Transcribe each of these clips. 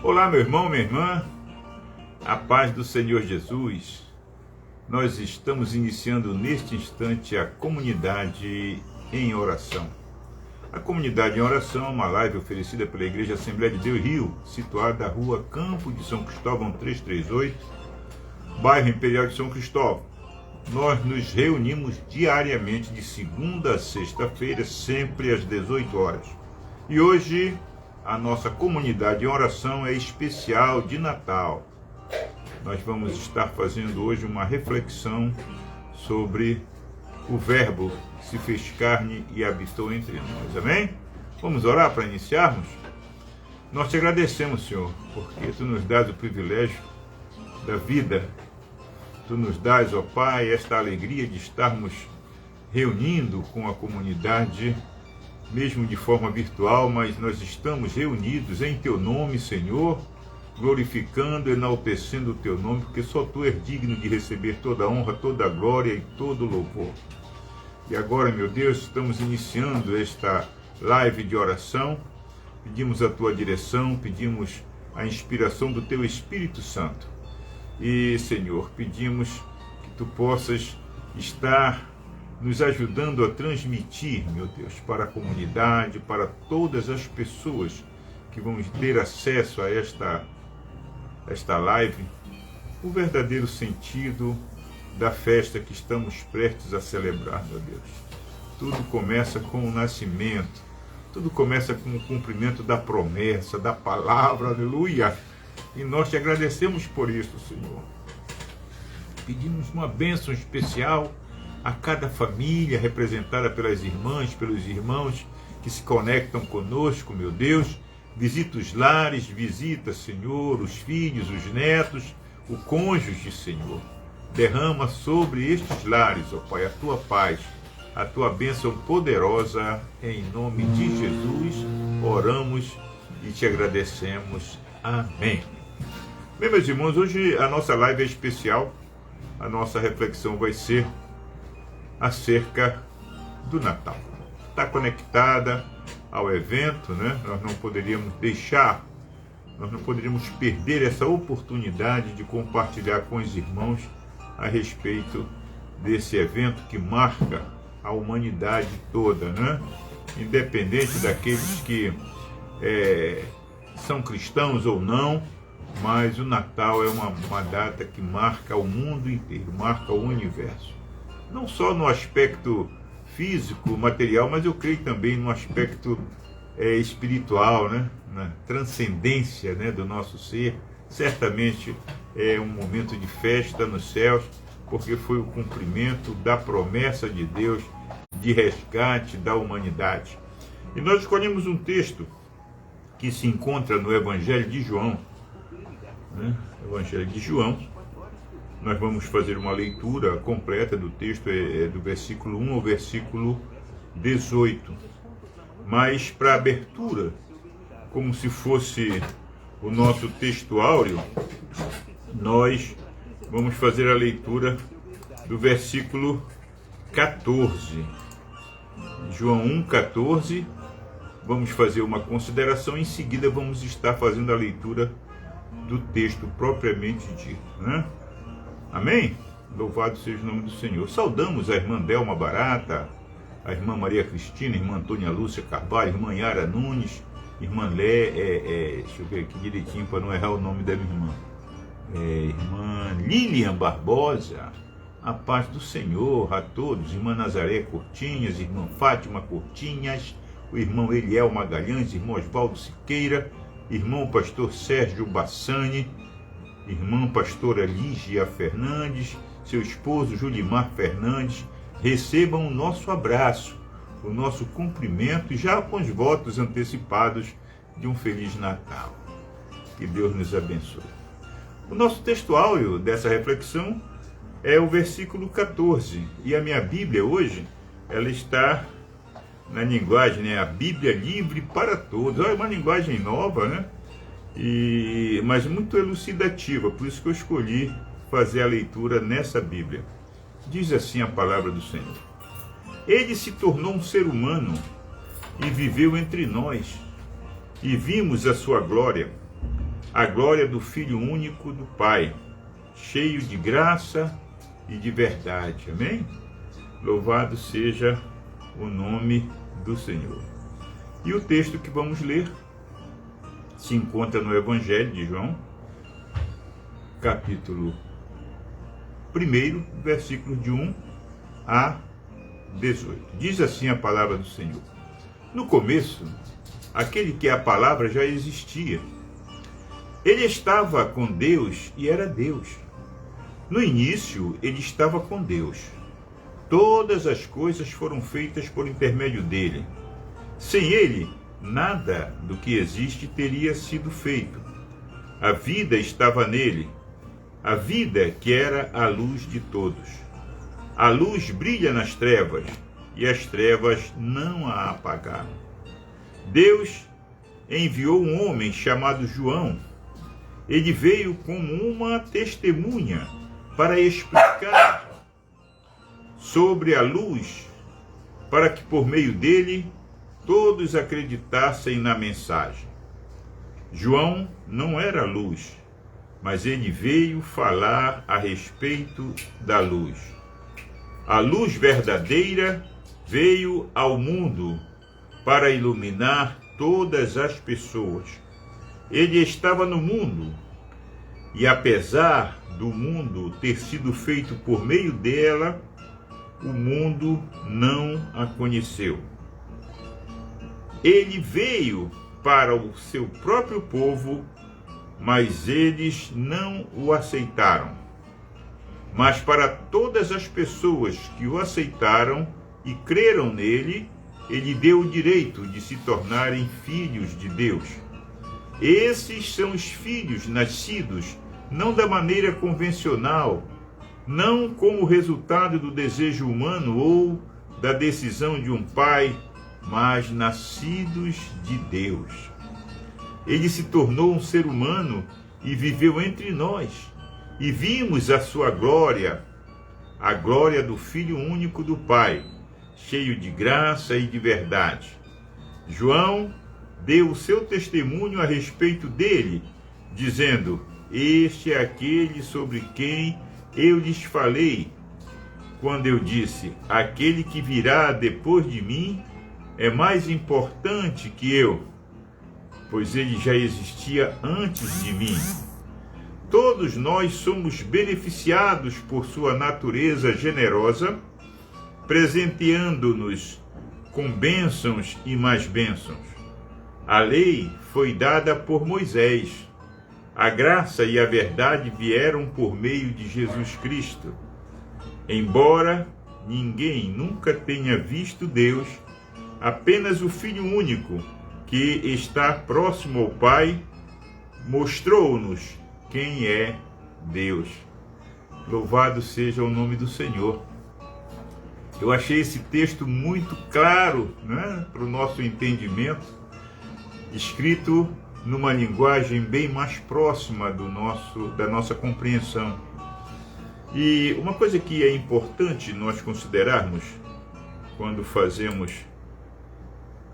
Olá, meu irmão, minha irmã, a paz do Senhor Jesus. Nós estamos iniciando neste instante a comunidade em oração. A comunidade em oração é uma live oferecida pela Igreja Assembleia de Deus Rio, situada na rua Campo de São Cristóvão 338, bairro Imperial de São Cristóvão. Nós nos reunimos diariamente de segunda a sexta-feira, sempre às 18 horas. E hoje a nossa comunidade em oração é especial de Natal. Nós vamos estar fazendo hoje uma reflexão sobre o Verbo que se fez carne e habitou entre nós. Amém? Vamos orar para iniciarmos? Nós te agradecemos, Senhor, porque Tu nos dás o privilégio da vida. Tu nos dás, ó Pai, esta alegria de estarmos reunindo com a comunidade, mesmo de forma virtual, mas nós estamos reunidos em Teu nome, Senhor, glorificando, enaltecendo o Teu nome, porque só Tu és digno de receber toda a honra, toda a glória e todo o louvor. E agora, meu Deus, estamos iniciando esta live de oração, pedimos a Tua direção, pedimos a inspiração do Teu Espírito Santo. E, Senhor, pedimos que Tu possas estar nos ajudando a transmitir, meu Deus, para a comunidade, para todas as pessoas que vão ter acesso a esta live, o verdadeiro sentido da festa que estamos prestes a celebrar, meu Deus. Tudo começa com o nascimento, tudo começa com o cumprimento da promessa, da palavra, aleluia. E nós te agradecemos por isso, Senhor. Pedimos uma bênção especial a cada família representada pelas irmãs, pelos irmãos que se conectam conosco, meu Deus. Visita os lares, visita, Senhor, os filhos, os netos, o cônjuge, Senhor. Derrama sobre estes lares, ó Pai, a Tua paz, a Tua bênção poderosa. Em nome de Jesus, oramos e te agradecemos. Amém. Bem, meus irmãos, hoje a nossa live é especial. A nossa reflexão vai ser acerca do Natal. Está conectada ao evento, né? Nós não poderíamos perder essa oportunidade de compartilhar com os irmãos a respeito desse evento que marca a humanidade toda, né? Independente daqueles que são cristãos ou não, mas o Natal é uma data que marca o mundo inteiro, marca o universo. Não só no aspecto físico, material, mas eu creio também no aspecto espiritual, né? Na transcendência, né, do nosso ser. Certamente é um momento de festa nos céus, porque foi o cumprimento da promessa de Deus de resgate da humanidade. E nós escolhemos um texto que se encontra no Evangelho de João, né? Evangelho de João. Nós vamos fazer uma leitura completa do texto, do versículo 1 ao versículo 18. Mas para abertura, como se fosse o nosso texto áureo, nós vamos fazer a leitura do versículo 14. João 1,14. Vamos fazer uma consideração, em seguida vamos estar fazendo a leitura do texto propriamente dito, né? Amém? Louvado seja o nome do Senhor. Saudamos a irmã Delma Barata, a irmã Maria Cristina, a irmã Antônia Lúcia Carvalho, a irmã Yara Nunes, irmã Lé, deixa eu ver aqui direitinho para não errar o nome da minha irmã. Irmã Lilian Barbosa, a paz do Senhor a todos, irmã Nazaré Cortinhas, irmã Fátima Cortinhas, o irmão Eliel Magalhães, irmão Osvaldo Siqueira, irmão pastor Sérgio Bassani, irmã pastora Lígia Fernandes, seu esposo Julimar Fernandes, recebam o nosso abraço, o nosso cumprimento, e já com os votos antecipados de um Feliz Natal. Que Deus nos abençoe. O nosso texto áureo dessa reflexão é o versículo 14, e a minha Bíblia hoje, ela está na linguagem, né, a Bíblia livre para todos. É uma linguagem nova, né? Mas muito elucidativa, por isso que eu escolhi fazer a leitura nessa Bíblia. Diz assim a palavra do Senhor: Ele se tornou um ser humano e viveu entre nós, e vimos a sua glória, a glória do Filho único do Pai, cheio de graça e de verdade. Amém? Louvado seja o nome do Senhor. E o texto que vamos ler se encontra no Evangelho de João, capítulo 1, versículos de 1 a 18. Diz assim a palavra do Senhor: No começo, aquele que é a palavra já existia. Ele estava com Deus e era Deus. No início, ele estava com Deus. Todas as coisas foram feitas por intermédio dele. Sem ele, nada do que existe teria sido feito. A vida estava nele, a vida que era a luz de todos. A luz brilha nas trevas, e as trevas não a apagaram. Deus enviou um homem chamado João. Ele veio como uma testemunha para explicar sobre a luz, para que por meio dele todos acreditassem na mensagem. João não era luz, mas ele veio falar a respeito da luz. A luz verdadeira veio ao mundo para iluminar todas as pessoas. Ele estava no mundo, e apesar do mundo ter sido feito por meio dela, o mundo não a conheceu. Ele veio para o seu próprio povo, mas eles não o aceitaram. Mas para todas as pessoas que o aceitaram e creram nele, ele deu o direito de se tornarem filhos de Deus. Esses são os filhos nascidos não da maneira convencional, não como resultado do desejo humano ou da decisão de um pai, mas nascidos de Deus. Ele se tornou um ser humano e viveu entre nós, e vimos a sua glória, a glória do Filho único do Pai, cheio de graça e de verdade. João deu o seu testemunho a respeito dele, dizendo: Este é aquele sobre quem eu lhes falei, quando eu disse: aquele que virá depois de mim é mais importante que eu, pois ele já existia antes de mim. Todos nós somos beneficiados por sua natureza generosa, presenteando-nos com bênçãos e mais bênçãos. A lei foi dada por Moisés. A graça e a verdade vieram por meio de Jesus Cristo. Embora ninguém nunca tenha visto Deus, apenas o Filho único, que está próximo ao Pai, mostrou-nos quem é Deus. Louvado seja o nome do Senhor. Eu achei esse texto muito claro, né, para o nosso entendimento, escrito numa linguagem bem mais próxima da nossa compreensão. E uma coisa que é importante nós considerarmos quando fazemos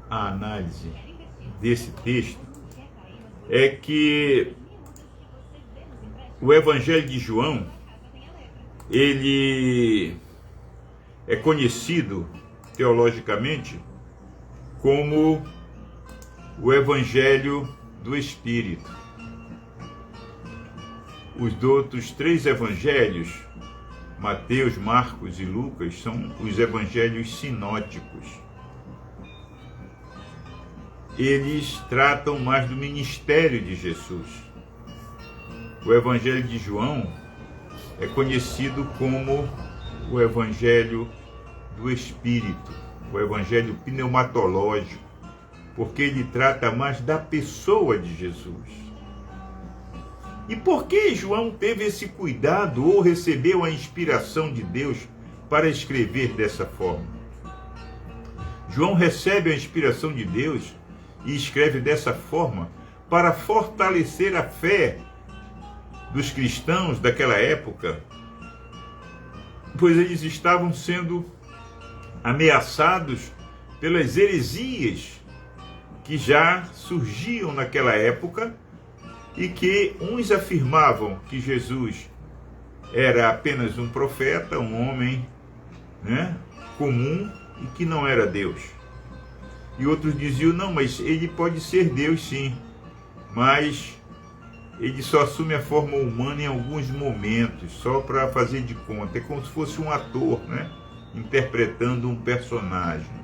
a análise desse texto é que o Evangelho de João, ele é conhecido teologicamente como o Evangelho do Espírito. Os outros 3 evangelhos, Mateus, Marcos e Lucas, são os evangelhos sinóticos. Eles tratam mais do ministério de Jesus. O Evangelho de João é conhecido como o Evangelho do Espírito, o Evangelho pneumatológico, porque ele trata mais da pessoa de Jesus. E por que João teve esse cuidado ou recebeu a inspiração de Deus para escrever dessa forma? João recebe a inspiração de Deus e escreve dessa forma para fortalecer a fé dos cristãos daquela época, pois eles estavam sendo ameaçados pelas heresias que já surgiam naquela época e que uns afirmavam que Jesus era apenas um profeta, um homem, né, comum e que não era Deus. E outros diziam, não, mas ele pode ser Deus sim, mas ele só assume a forma humana em alguns momentos, só para fazer de conta. É como se fosse um ator, né, interpretando um personagem.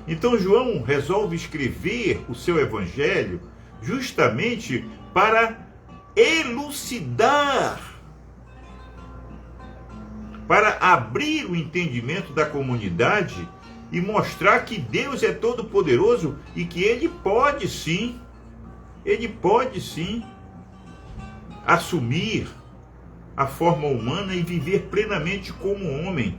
Então João resolve escrever o seu evangelho justamente para elucidar, para abrir o entendimento da comunidade e mostrar que Deus é todo-poderoso e que Ele pode sim assumir a forma humana e viver plenamente como homem.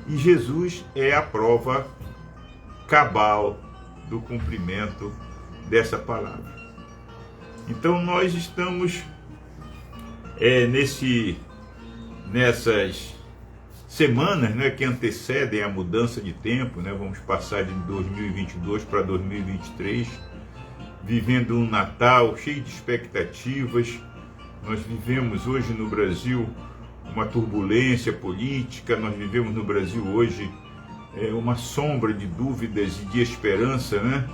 E Jesus é a prova cabal do cumprimento dessa palavra. Então nós estamos nessas semanas, né, que antecedem a mudança de tempo, né, vamos passar de 2022 para 2023, vivendo um Natal cheio de expectativas. Nós vivemos hoje no Brasil uma turbulência política, nós vivemos no Brasil hoje uma sombra de dúvidas e de esperança, né?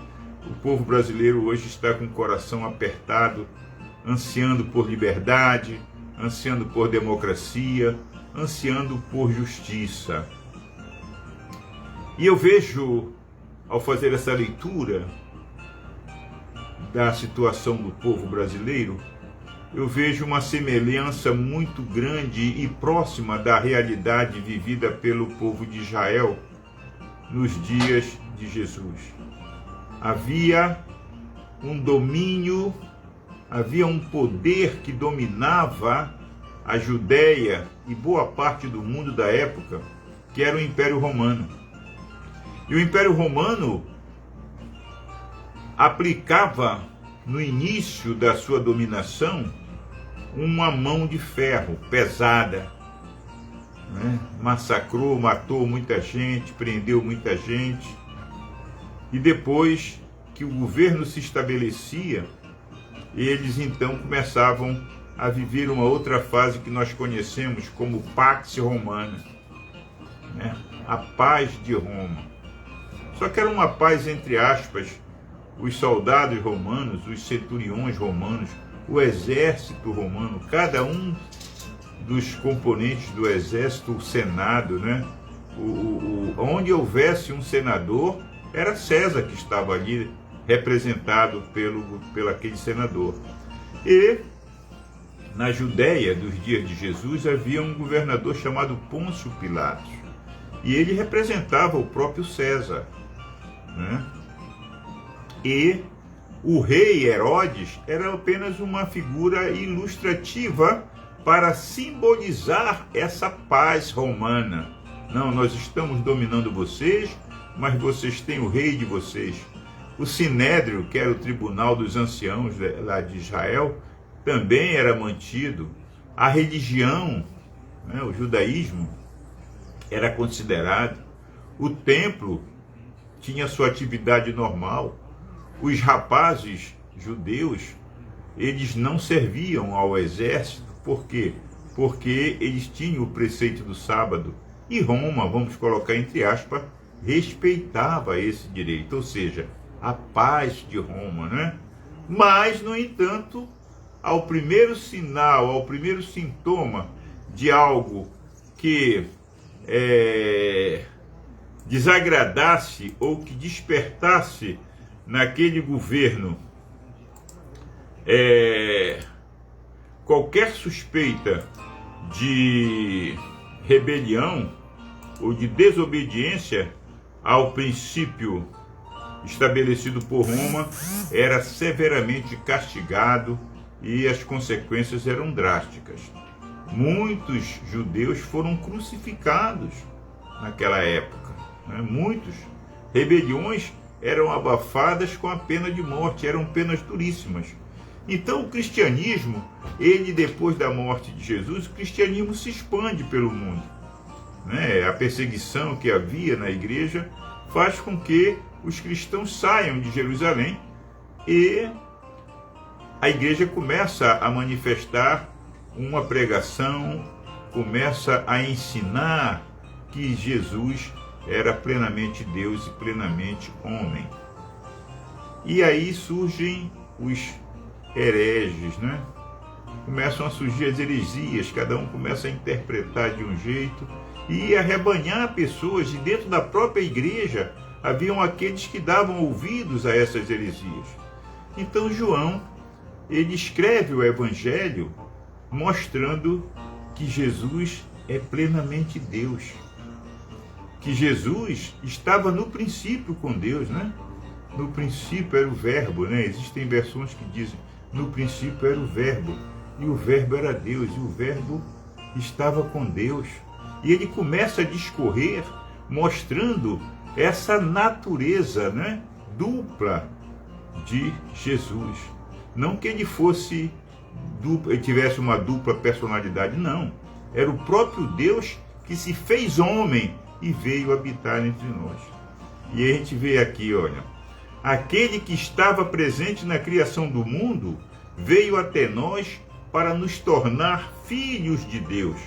O povo brasileiro hoje está com o coração apertado, ansiando por liberdade, ansiando por democracia, ansiando por justiça. E eu vejo, ao fazer essa leitura da situação do povo brasileiro, eu vejo uma semelhança muito grande e próxima da realidade vivida pelo povo de Israel nos dias de Jesus. Havia um domínio, havia um poder que dominava a Judéia e boa parte do mundo da época, que era o Império Romano. E o Império Romano aplicava, no início da sua dominação, uma mão de ferro pesada, né? Massacrou, matou muita gente, prendeu muita gente. E depois que o governo se estabelecia, eles então começavam a viver uma outra fase que nós conhecemos como Pax Romana, né? A paz de Roma. Só que era uma paz entre aspas. Os soldados romanos, os centuriões romanos, o exército romano, cada um dos componentes do exército, o senado, né? Onde houvesse um senador, era César que estava ali representado pelo aquele senador. E na Judéia dos dias de Jesus havia um governador chamado Pôncio Pilatos, e ele representava o próprio César, né? E o rei Herodes era apenas uma figura ilustrativa para simbolizar essa paz romana. Não, nós estamos dominando vocês, mas vocês têm o rei de vocês. O Sinédrio, que era o tribunal dos anciãos lá de Israel, também era mantido. A religião, né, o judaísmo, era considerado. O templo tinha sua atividade normal. Os rapazes judeus, eles não serviam ao exército. Por quê? Porque eles tinham o preceito do sábado. E Roma, vamos colocar entre aspas, respeitava esse direito, ou seja, a paz de Roma, né? Mas, no entanto, ao primeiro sinal, ao primeiro sintoma de algo que desagradasse ou que despertasse naquele governo qualquer suspeita de rebelião ou de desobediência ao princípio estabelecido por Roma, era severamente castigado e as consequências eram drásticas. Muitos judeus foram crucificados naquela época, né? Muitos. Rebeliões eram abafadas com a pena de morte, eram penas duríssimas. Então o cristianismo, ele depois da morte de Jesus, o cristianismo se expande pelo mundo, né? A perseguição que havia na igreja faz com que os cristãos saiam de Jerusalém e a igreja começa a manifestar uma pregação, começa a ensinar que Jesus era plenamente Deus e plenamente homem. E aí surgem os hereges, né? Começam a surgir as heresias, cada um começa a interpretar de um jeito e arrebanhar pessoas, e dentro da própria igreja haviam aqueles que davam ouvidos a essas heresias. Então João, ele escreve o Evangelho mostrando que Jesus é plenamente Deus, que Jesus estava no princípio com Deus, né? No princípio era o verbo, né? Existem versões que dizem, no princípio era o verbo, e o verbo era Deus, e o verbo estava com Deus. E ele começa a discorrer mostrando essa natureza, né, dupla de Jesus. Não que ele fosse ele tivesse uma dupla personalidade, não. Era o próprio Deus que se fez homem e veio habitar entre nós. E a gente vê aqui, olha, aquele que estava presente na criação do mundo veio até nós para nos tornar filhos de Deus.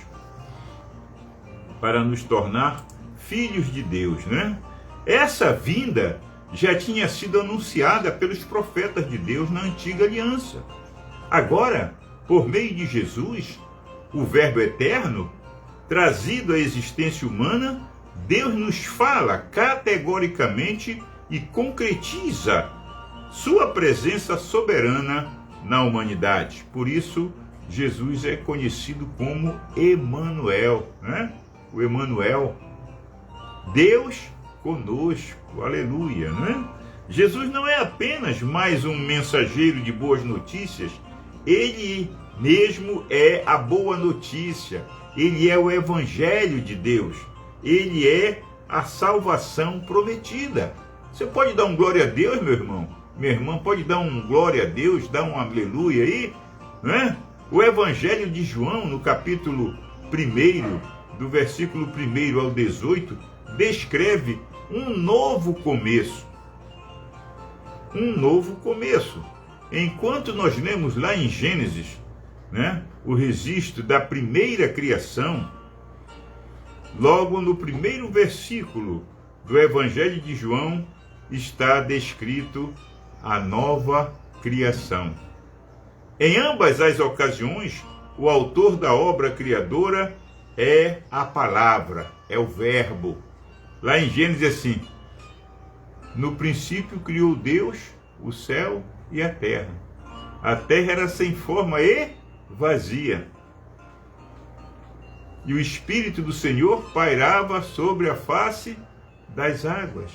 Para nos tornar filhos de Deus, né? Essa vinda já tinha sido anunciada pelos profetas de Deus na antiga aliança. Agora, por meio de Jesus, o Verbo eterno, trazido à existência humana, Deus nos fala categoricamente e concretiza sua presença soberana na humanidade. Por isso, Jesus é conhecido como Emanuel, né? O Emanuel, Deus conosco, aleluia, né? Jesus não é apenas mais um mensageiro de boas notícias, ele mesmo é a boa notícia, ele é o Evangelho de Deus, ele é a salvação prometida. Você pode dar um glória a Deus, meu irmão? Minha irmã, pode dar um glória a Deus, dar um aleluia aí, né? O Evangelho de João, no capítulo 1, do versículo 1 ao 18, descreve um novo começo. Um novo começo. Enquanto nós lemos lá em Gênesis, né, o registro da primeira criação, logo no primeiro versículo do Evangelho de João está descrito a nova criação. Em ambas as ocasiões, o autor da obra criadora é a palavra, é o verbo. Lá em Gênesis assim, no princípio criou Deus o céu e a terra. A terra era sem forma e vazia. E o Espírito do Senhor pairava sobre a face das águas.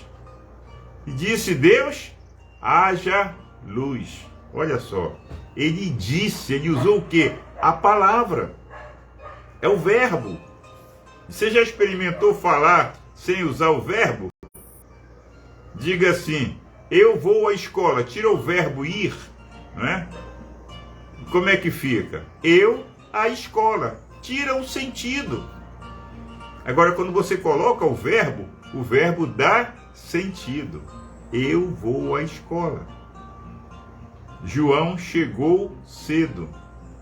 E disse Deus, haja luz. Olha só, ele disse, ele usou o quê? A palavra. É o verbo. Você já experimentou falar sem usar o verbo? Diga assim, eu vou à escola, tira o verbo ir, né? Como é que fica? Eu à escola, tira o sentido. Agora, quando você coloca o verbo dá sentido. Eu vou à escola. João chegou cedo.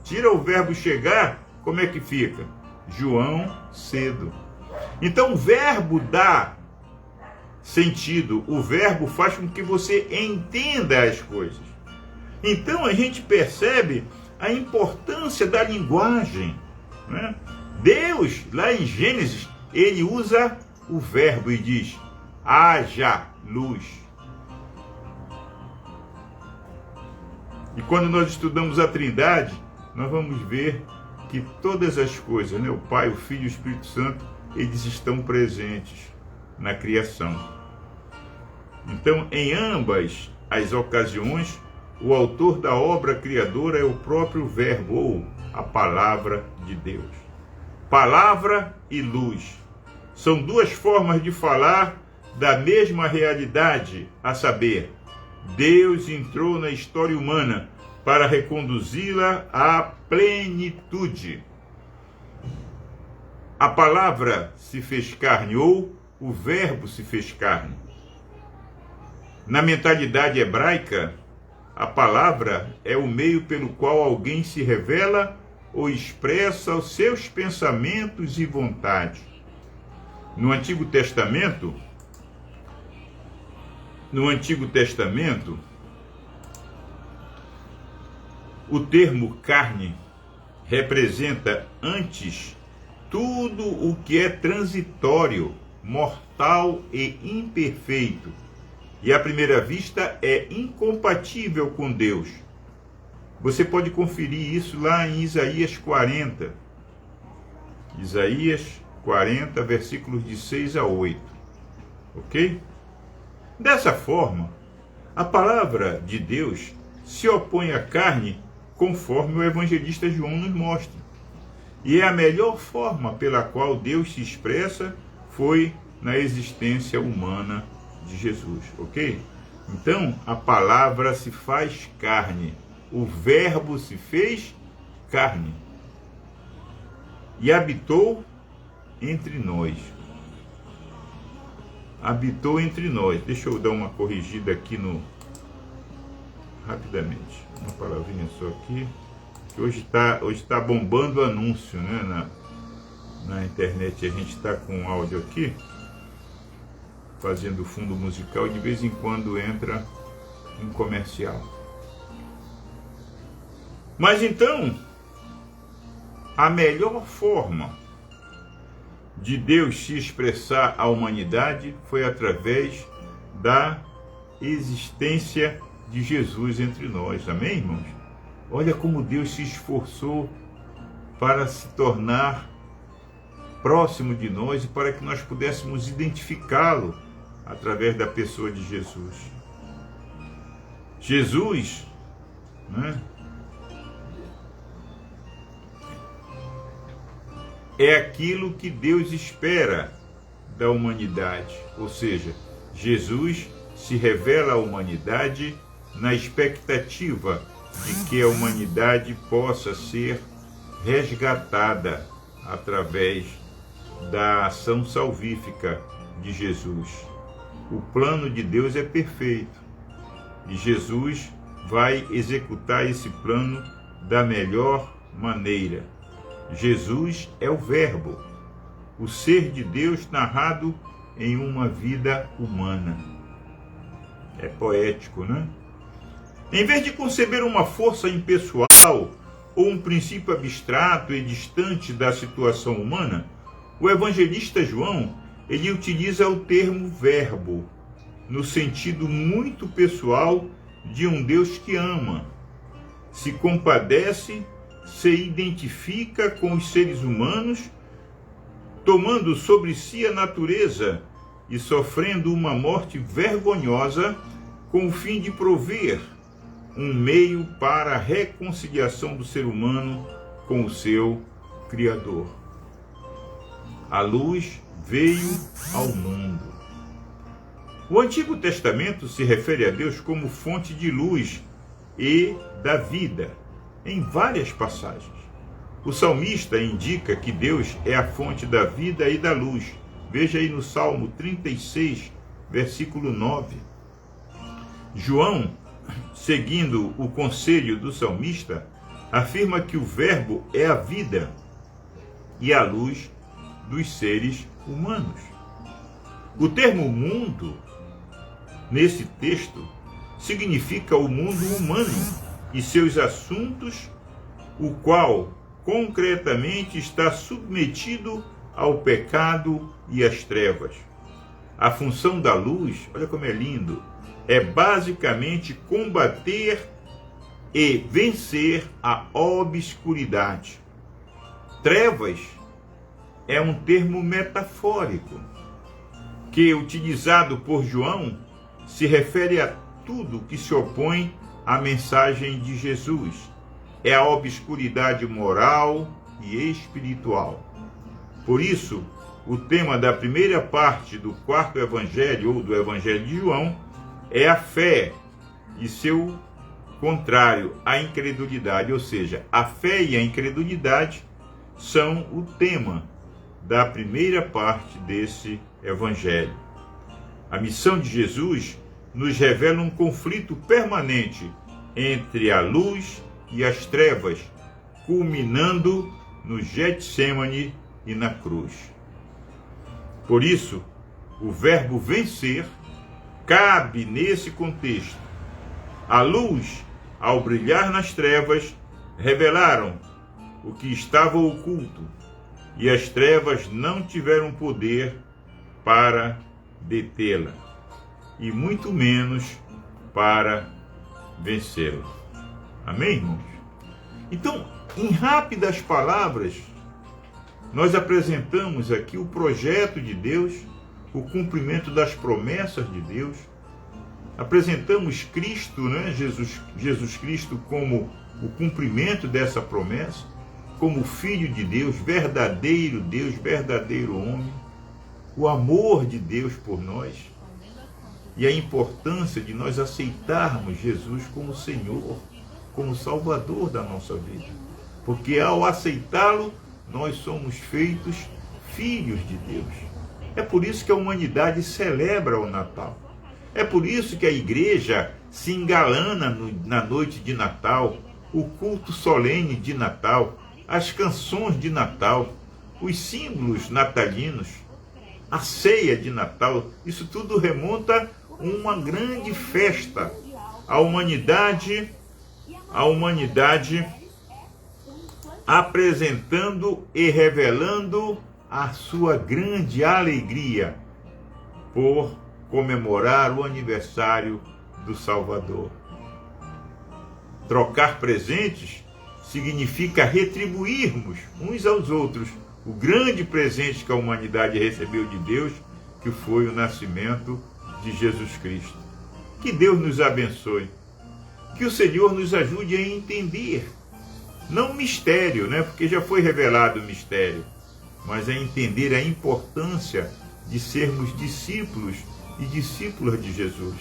Tira o verbo chegar, como é que fica? João cedo. Então o verbo dá sentido, o verbo faz com que você entenda as coisas. Então a gente percebe a importância da linguagem, né? Deus, lá em Gênesis, ele usa o verbo e diz, haja luz. E quando nós estudamos a Trindade, nós vamos ver que todas as coisas, né, o Pai, o Filho e o Espírito Santo, eles estão presentes na criação. Então, em ambas as ocasiões, o autor da obra criadora é o próprio Verbo, ou a palavra de Deus. Palavra e luz são duas formas de falar da mesma realidade, a saber, Deus entrou na história humana para reconduzi-la à plenitude. A palavra se fez carne, ou o verbo se fez carne. Na mentalidade hebraica, A palavra é o meio pelo qual alguém se revela ou expressa os seus pensamentos e vontades. No Antigo Testamento, o termo carne representa antes tudo o que é transitório, mortal e imperfeito, e à primeira vista é incompatível com Deus. Você pode conferir isso lá em Isaías 40. Isaías 40, versículos de 6 a 8. Ok? Dessa forma, a palavra de Deus se opõe à carne, conforme o evangelista João nos mostra. E é a melhor forma pela qual Deus se expressa foi na existência humana de Jesus, ok? Então, a palavra se faz carne, o verbo se fez carne e habitou entre nós. Habitou entre nós. Deixa eu dar uma corrigida aqui rapidamente. Uma palavrinha só aqui. Que hoje tá bombando anúncio, né, na internet. A gente está com áudio aqui, fazendo fundo musical, e de vez em quando entra um comercial. Mas então, a melhor forma de Deus se expressar à humanidade foi através da existência de Jesus entre nós. Amém, irmãos? Olha como Deus se esforçou para se tornar próximo de nós e para que nós pudéssemos identificá-lo através da pessoa de Jesus. Jesus, né, é aquilo que Deus espera da humanidade, ou seja, Jesus se revela à humanidade na expectativa de que a humanidade possa ser resgatada através da ação salvífica de Jesus. O plano de Deus é perfeito e Jesus vai executar esse plano da melhor maneira. Jesus é o Verbo, o ser de Deus narrado em uma vida humana. É poético, né? Em vez de conceber uma força impessoal ou um princípio abstrato e distante da situação humana, o evangelista João, ele utiliza o termo verbo, no sentido muito pessoal de um Deus que ama, se compadece, se identifica com os seres humanos, tomando sobre si a natureza e sofrendo uma morte vergonhosa com o fim de prover um meio para a reconciliação do ser humano com o seu Criador. A luz veio ao mundo. O Antigo Testamento se refere a Deus como fonte de luz e da vida, em várias passagens. O salmista indica que Deus é a fonte da vida e da luz. Veja aí no Salmo 36, versículo 9. João, seguindo o conselho do salmista, afirma que o Verbo é a vida e a luz dos seres humanos. O termo mundo, nesse texto, significa o mundo humano e seus assuntos, o qual concretamente está submetido ao pecado e às trevas. A função da luz, olha como é lindo, é basicamente combater e vencer a obscuridade. Trevas é um termo metafórico que, utilizado por João, se refere a tudo que se opõe à mensagem de Jesus. É a obscuridade moral e espiritual. Por isso, o tema da primeira parte do quarto evangelho, ou do evangelho de João, é a fé e seu contrário, a incredulidade. Ou seja, a fé e a incredulidade são o tema da primeira parte desse evangelho. A missão de Jesus nos revela um conflito permanente entre a luz e as trevas, culminando no Getsemane e na cruz. Por isso, o verbo vencer cabe nesse contexto. A luz, ao brilhar nas trevas, revelaram o que estava oculto, e as trevas não tiveram poder para detê-la, e muito menos para vencê-la. Amém, irmãos? Então, em rápidas palavras, nós apresentamos aqui o projeto de Deus, o cumprimento das promessas de Deus. Apresentamos Cristo, Jesus Cristo, como o cumprimento dessa promessa, como Filho de Deus, verdadeiro homem, o amor de Deus por nós e a importância de nós aceitarmos Jesus como Senhor, como Salvador da nossa vida. Porque ao aceitá-lo, nós somos feitos filhos de Deus. É por isso que a humanidade celebra o Natal. É por isso que a igreja se engalana na noite de Natal, o culto solene de Natal, as canções de Natal, os símbolos natalinos, a ceia de Natal. Isso tudo remonta a uma grande festa. A humanidade apresentando e revelando a sua grande alegria por comemorar o aniversário do Salvador. Trocar presentes significa retribuirmos uns aos outros o grande presente que a humanidade recebeu de Deus, que foi o nascimento de Jesus Cristo. Que Deus nos abençoe. Que o Senhor nos ajude a entender, não o mistério, porque já foi revelado o mistério, mas a entender a importância de sermos discípulos e discípulas de Jesus.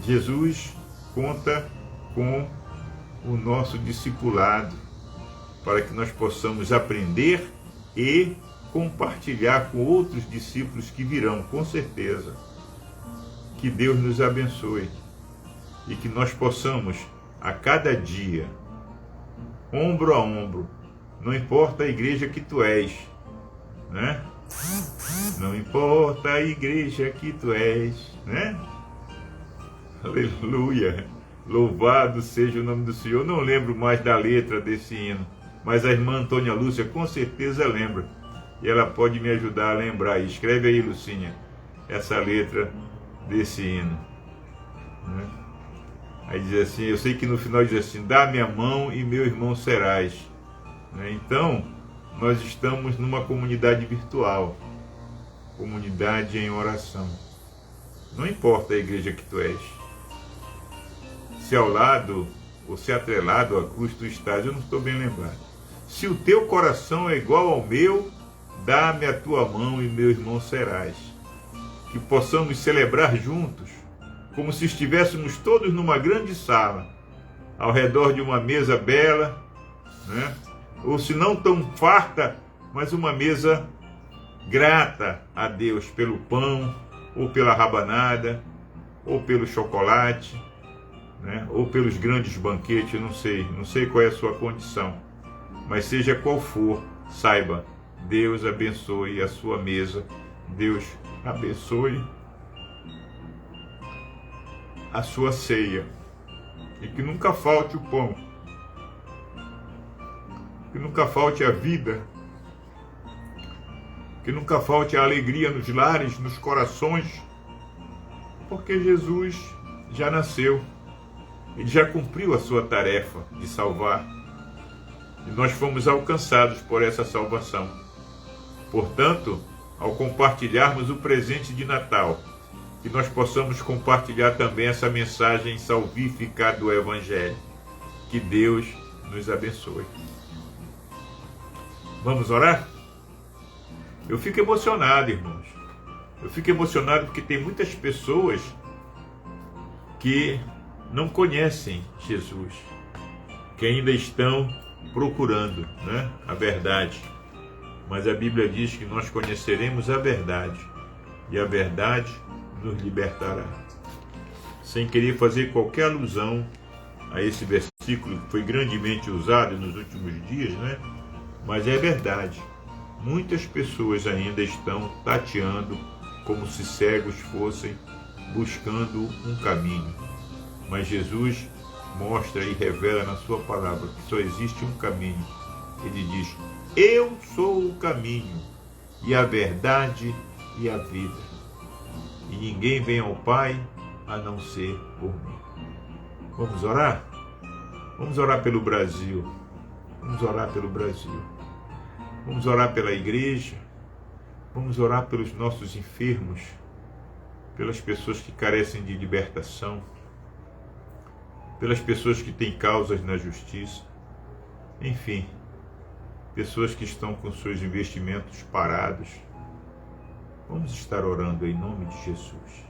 Jesus conta com o nosso discipulado para que nós possamos aprender e compartilhar com outros discípulos que virão, com certeza. Que Deus nos abençoe e que nós possamos, a cada dia, ombro a ombro, não importa a igreja que tu és, Não importa a igreja que tu és, Aleluia! Louvado seja o nome do Senhor. Eu não lembro mais da letra desse hino, mas a irmã Antônia Lúcia com certeza lembra. E ela pode me ajudar a lembrar. Escreve aí, Lucinha, essa letra desse hino. Aí diz assim, eu sei que no final diz assim, dá minha mão e meu irmão serás. Então, nós estamos numa comunidade virtual, comunidade em oração. Não importa a igreja que tu és. Se ao lado ou se atrelado à cruz tu estás, eu não estou bem lembrado. Se o teu coração é igual ao meu, dá-me a tua mão e meu irmão serás. Que possamos celebrar juntos, como se estivéssemos todos numa grande sala, ao redor de uma mesa bela, ou se não tão farta, mas uma mesa grata a Deus pelo pão, ou pela rabanada, ou pelo chocolate, ou pelos grandes banquetes, não sei qual é a sua condição, mas seja qual for, saiba, Deus abençoe a sua mesa, Deus abençoe a sua ceia, e que nunca falte o pão, que nunca falte a vida, que nunca falte a alegria nos lares, nos corações, porque Jesus já nasceu. Ele já cumpriu a sua tarefa de salvar. E nós fomos alcançados por essa salvação. Portanto, ao compartilharmos o presente de Natal, que nós possamos compartilhar também essa mensagem salvífica do Evangelho. Que Deus nos abençoe. Vamos orar? Eu fico emocionado, irmãos. Eu fico emocionado porque tem muitas pessoas que não conhecem Jesus, que ainda estão procurando a verdade. Mas a Bíblia diz que nós conheceremos a verdade, e a verdade nos libertará. sem querer fazer qualquer alusão a esse versículo que foi grandemente usado nos últimos dias, né? Mas é verdade. Muitas pessoas ainda estão tateando como se cegos fossem, buscando um caminho. Mas Jesus mostra e revela na sua palavra que só existe um caminho. Ele diz: eu sou o caminho e a verdade e a vida. E ninguém vem ao Pai a não ser por mim. Vamos orar? Vamos orar pelo Brasil. Vamos orar pelo Brasil. Vamos orar pela igreja. Vamos orar pelos nossos enfermos, pelas pessoas que carecem de libertação, pelas pessoas que têm causas na justiça, enfim, pessoas que estão com seus investimentos parados. Vamos estar orando em nome de Jesus.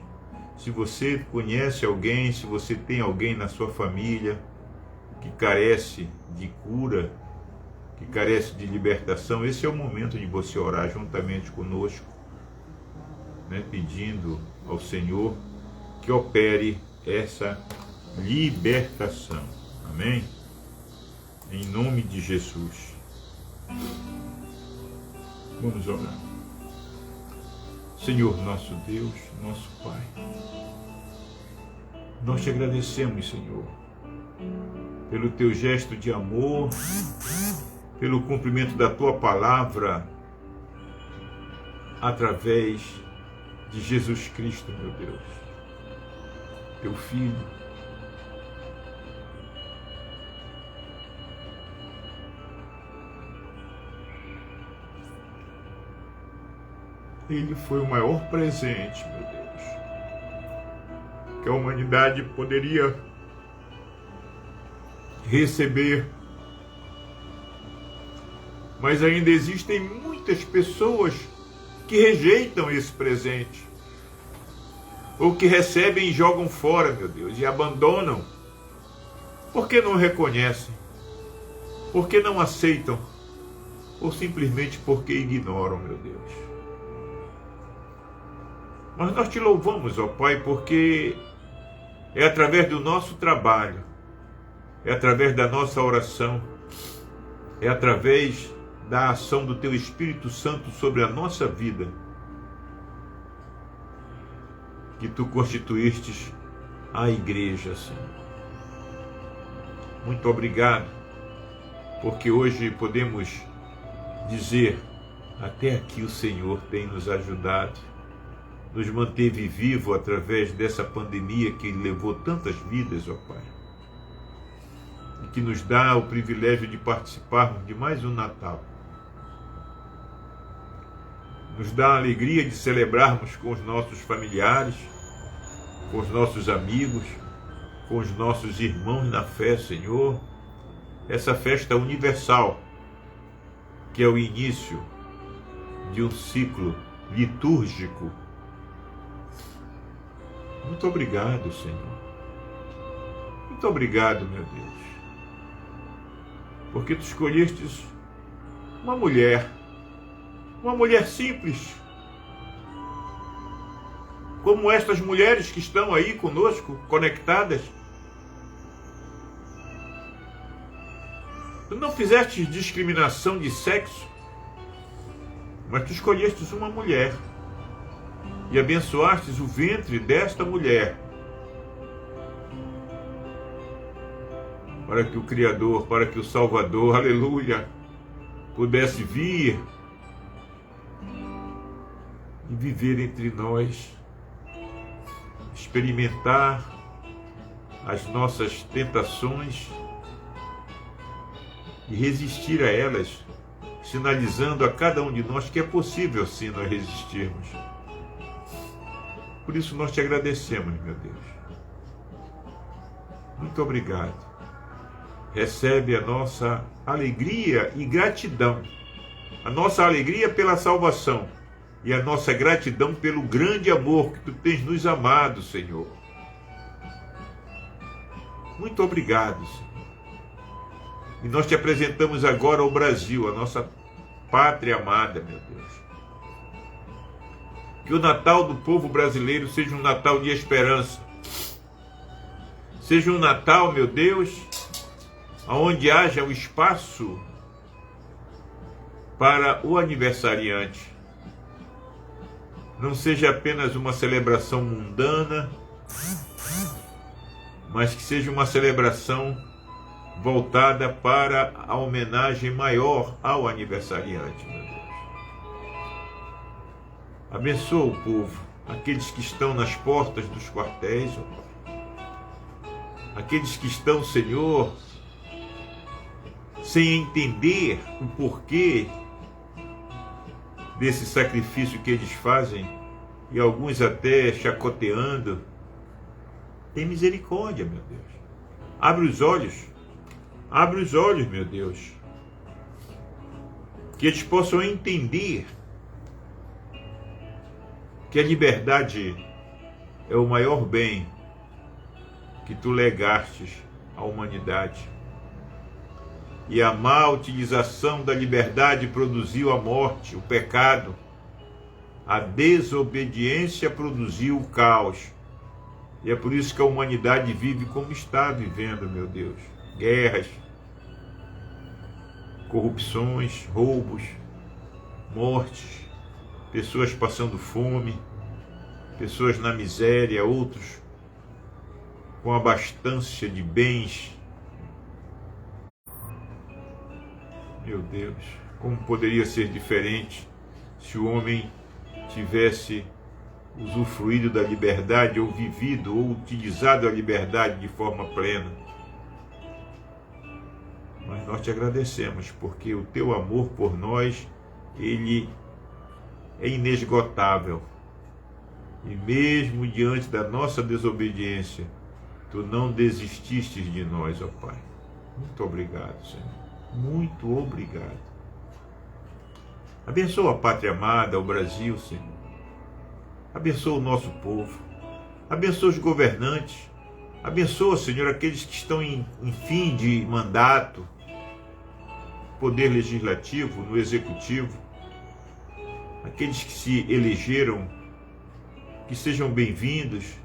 Se você conhece alguém, se você tem alguém na sua família que carece de cura, que carece de libertação, esse é o momento de você orar juntamente conosco, né, pedindo ao Senhor que opere essa libertação. Amém? Em nome de Jesus. Vamos orar. Senhor, nosso Deus, nosso Pai, nós te agradecemos, Senhor, pelo teu gesto de amor, pelo cumprimento da tua palavra através de Jesus Cristo, meu Deus, teu Filho. Ele foi o maior presente, meu Deus, que a humanidade poderia receber. Mas ainda existem muitas pessoas que rejeitam esse presente, ou que recebem e jogam fora, meu Deus, e abandonam. Por que não reconhecem? Por que não aceitam? Ou simplesmente porque ignoram, meu Deus. Mas nós te louvamos, ó Pai, porque é através do nosso trabalho, é através da nossa oração, é através da ação do Teu Espírito Santo sobre a nossa vida que Tu constituístes a igreja, Senhor. Muito obrigado, porque hoje podemos dizer: até aqui o Senhor tem nos ajudado, nos manteve vivo através dessa pandemia que levou tantas vidas, ó Pai, e que nos dá o privilégio de participarmos de mais um Natal. Nos dá a alegria de celebrarmos com os nossos familiares, com os nossos amigos, com os nossos irmãos na fé, Senhor, essa festa universal, que é o início de um ciclo litúrgico. Muito obrigado, Senhor. Muito obrigado, meu Deus, porque Tu escolhestes uma mulher simples, como estas mulheres que estão aí conosco, conectadas. Tu não fizeste discriminação de sexo, mas Tu escolhestes uma mulher e abençoastes o ventre desta mulher, para que o Criador, para que o Salvador, aleluia, pudesse vir e viver entre nós, experimentar as nossas tentações e resistir a elas, sinalizando a cada um de nós que é possível sim nós resistirmos. Por isso nós te agradecemos, meu Deus. Muito obrigado. Recebe a nossa alegria e gratidão, a nossa alegria pela salvação e a nossa gratidão pelo grande amor que Tu tens nos amado, Senhor. Muito obrigado, Senhor. E nós te apresentamos agora ao Brasil, a nossa pátria amada, meu Deus. Que o Natal do povo brasileiro seja um Natal de esperança, Seja um Natal, meu Deus, onde haja um espaço para o aniversariante. Não seja apenas uma celebração mundana, mas que seja uma celebração voltada para a homenagem maior ao aniversariante, meu Deus. Abençoa o povo, aqueles que estão nas portas dos quartéis, aqueles que estão, Senhor, sem entender o porquê desse sacrifício que eles fazem, e alguns até chacoteando. Tem misericórdia, meu Deus. Abre os olhos, meu Deus. Que eles possam entender que a liberdade é o maior bem que tu legastes à humanidade. E a má utilização da liberdade produziu a morte, o pecado. A desobediência produziu o caos. E é por isso que a humanidade vive como está vivendo, meu Deus. Guerras, corrupções, roubos, mortes, pessoas passando fome, pessoas na miséria, outros com abastança de bens. Meu Deus, como poderia ser diferente se o homem tivesse usufruído da liberdade, ou vivido, ou utilizado a liberdade de forma plena. Mas nós te agradecemos, porque o teu amor por nós, ele é inesgotável. E mesmo diante da nossa desobediência, tu não desististe de nós, ó Pai. Muito obrigado, Senhor. Muito obrigado. Abençoa a pátria amada, o Brasil, Senhor. Abençoa o nosso povo. Abençoa os governantes. Abençoa, Senhor, aqueles que estão em fim de mandato, poder legislativo, no executivo. Aqueles que se elegeram, que sejam bem-vindos,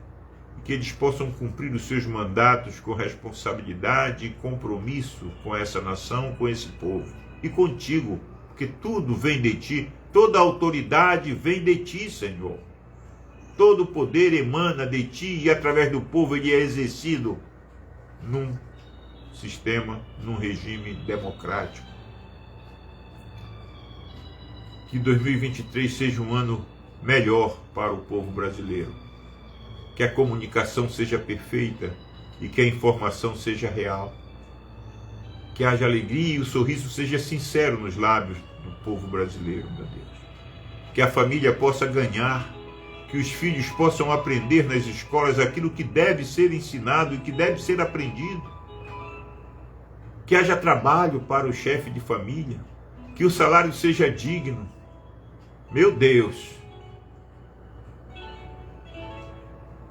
e que eles possam cumprir os seus mandatos com responsabilidade e compromisso com essa nação, com esse povo. E contigo, porque tudo vem de ti, toda autoridade vem de ti, Senhor. Todo o poder emana de ti e através do povo ele é exercido num sistema, num regime democrático. Que 2023 seja um ano melhor para o povo brasileiro. Que a comunicação seja perfeita e que a informação seja real. Que haja alegria e o sorriso seja sincero nos lábios do povo brasileiro, meu Deus. Que a família possa ganhar, que os filhos possam aprender nas escolas aquilo que deve ser ensinado e que deve ser aprendido. Que haja trabalho para o chefe de família, que o salário seja digno. Meu Deus,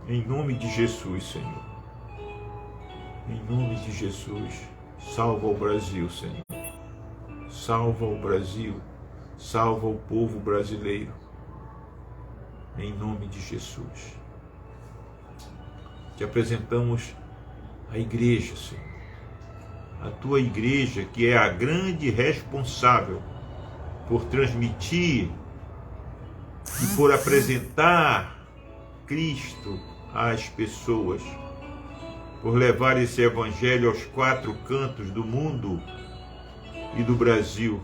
em nome de Jesus, Senhor, em nome de Jesus, salva o Brasil, Senhor, salva o Brasil, salva o povo brasileiro, em nome de Jesus. Te apresentamos a igreja, Senhor, a tua igreja, que é a grande responsável por transmitir e por apresentar Cristo às pessoas, por levar esse evangelho aos quatro cantos do mundo e do Brasil.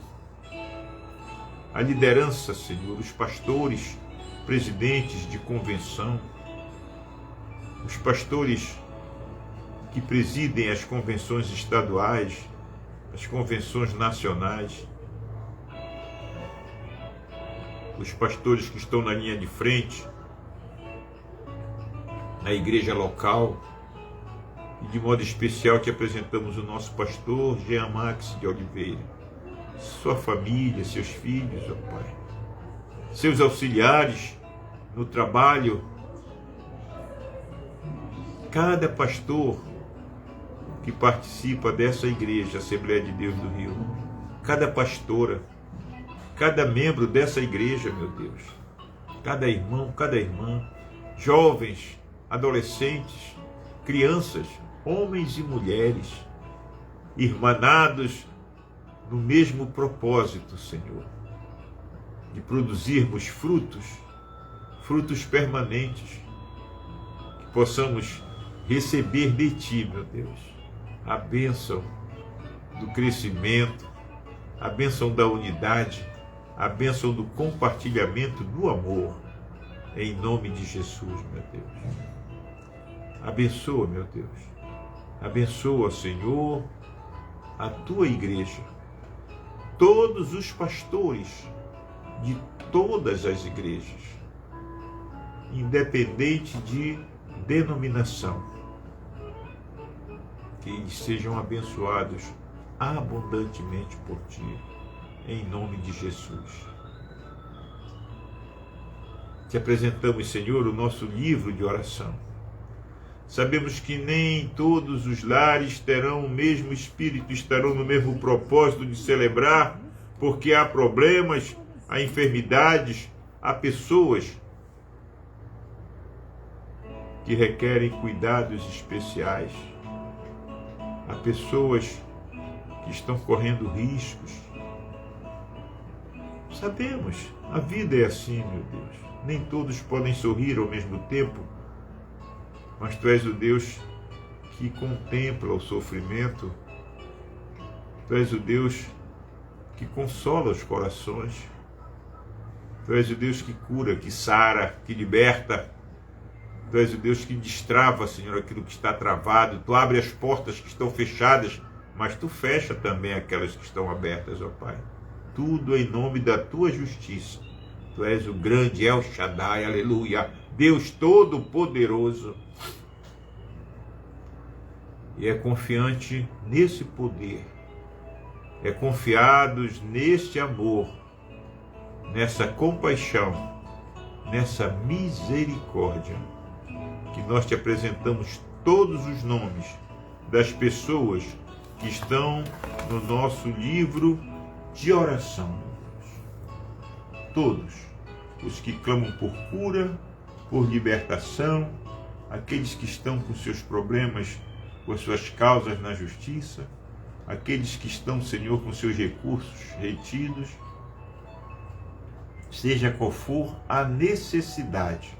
A liderança, Senhor, os pastores, presidentes de convenção, os pastores que presidem as convenções estaduais, as convenções nacionais, os pastores que estão na linha de frente, na igreja local, e de modo especial te apresentamos o nosso pastor Jean Max de Oliveira, sua família, seus filhos, ó Pai, seus auxiliares no trabalho, cada pastor que participa dessa igreja, Assembleia de Deus do Rio, cada pastora, cada membro dessa igreja, meu Deus, cada irmão, cada irmã, jovens, adolescentes, crianças, homens e mulheres, irmanados no mesmo propósito, Senhor, de produzirmos frutos permanentes, que possamos receber de Ti, meu Deus, a bênção do crescimento, a bênção da unidade, a bênção do compartilhamento do amor, em nome de Jesus, meu Deus. Abençoa, meu Deus. Abençoa, Senhor, a Tua igreja, todos os pastores de todas as igrejas, independente de denominação, que eles sejam abençoados abundantemente por Ti, em nome de Jesus. Te apresentamos, Senhor, o nosso livro de oração. Sabemos que nem todos os lares terão o mesmo espírito, estarão no mesmo propósito de celebrar, porque há problemas, há enfermidades, há pessoas que requerem cuidados especiais, há pessoas que estão correndo riscos. Sabemos, a vida é assim, meu Deus. Nem todos podem sorrir ao mesmo tempo, mas Tu és o Deus que contempla o sofrimento, Tu és o Deus que consola os corações, Tu és o Deus que cura, que sara, que liberta, Tu és o Deus que destrava, Senhor, aquilo que está travado, Tu abre as portas que estão fechadas, mas Tu fecha também aquelas que estão abertas, ó Pai. Tudo em nome da Tua justiça. Tu és o grande El Shaddai, aleluia, Deus Todo-Poderoso. E é confiante nesse poder, é confiados neste amor, nessa compaixão, nessa misericórdia, que nós Te apresentamos todos os nomes das pessoas que estão no nosso livro de oração. Todos os que clamam por cura, por libertação, aqueles que estão com seus problemas, com suas causas na justiça, aqueles que estão, Senhor, com seus recursos retidos, seja qual for a necessidade,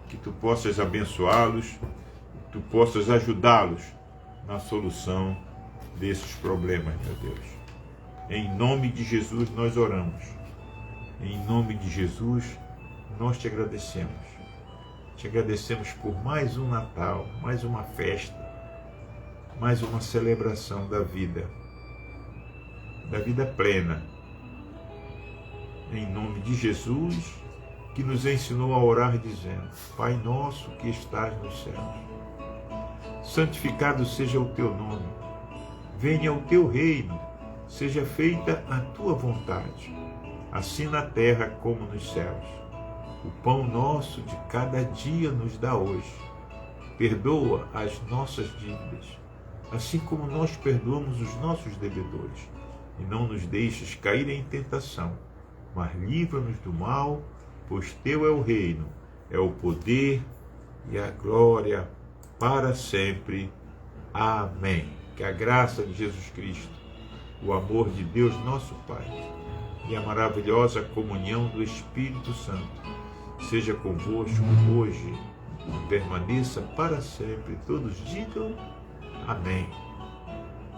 que Tu possas abençoá-los, que Tu possas ajudá-los na solução desses problemas, meu Deus. Em nome de Jesus nós oramos. Em nome de Jesus, nós Te agradecemos. Te agradecemos por mais um Natal, mais uma festa, mais uma celebração da vida plena. Em nome de Jesus, que nos ensinou a orar dizendo: Pai nosso que estás nos céus, santificado seja o Teu nome, venha o Teu reino, seja feita a Tua vontade, assim na terra como nos céus. O pão nosso de cada dia nos dá hoje. Perdoa as nossas dívidas, assim como nós perdoamos os nossos devedores. E não nos deixes cair em tentação, mas livra-nos do mal, pois Teu é o reino, é o poder e a glória para sempre. Amém. Que a graça de Jesus Cristo, o amor de Deus nosso Pai e a maravilhosa comunhão do Espírito Santo seja convosco hoje e permaneça para sempre. Todos digam amém.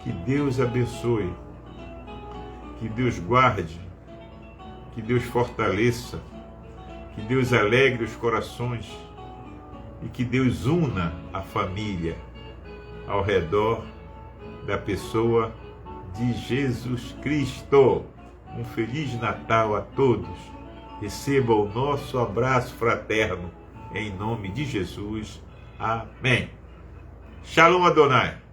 Que Deus abençoe, que Deus guarde, que Deus fortaleça, que Deus alegre os corações e que Deus una a família ao redor da pessoa de Jesus Cristo. Um Feliz Natal a todos. Receba o nosso abraço fraterno, em nome de Jesus. Amém. Shalom Adonai.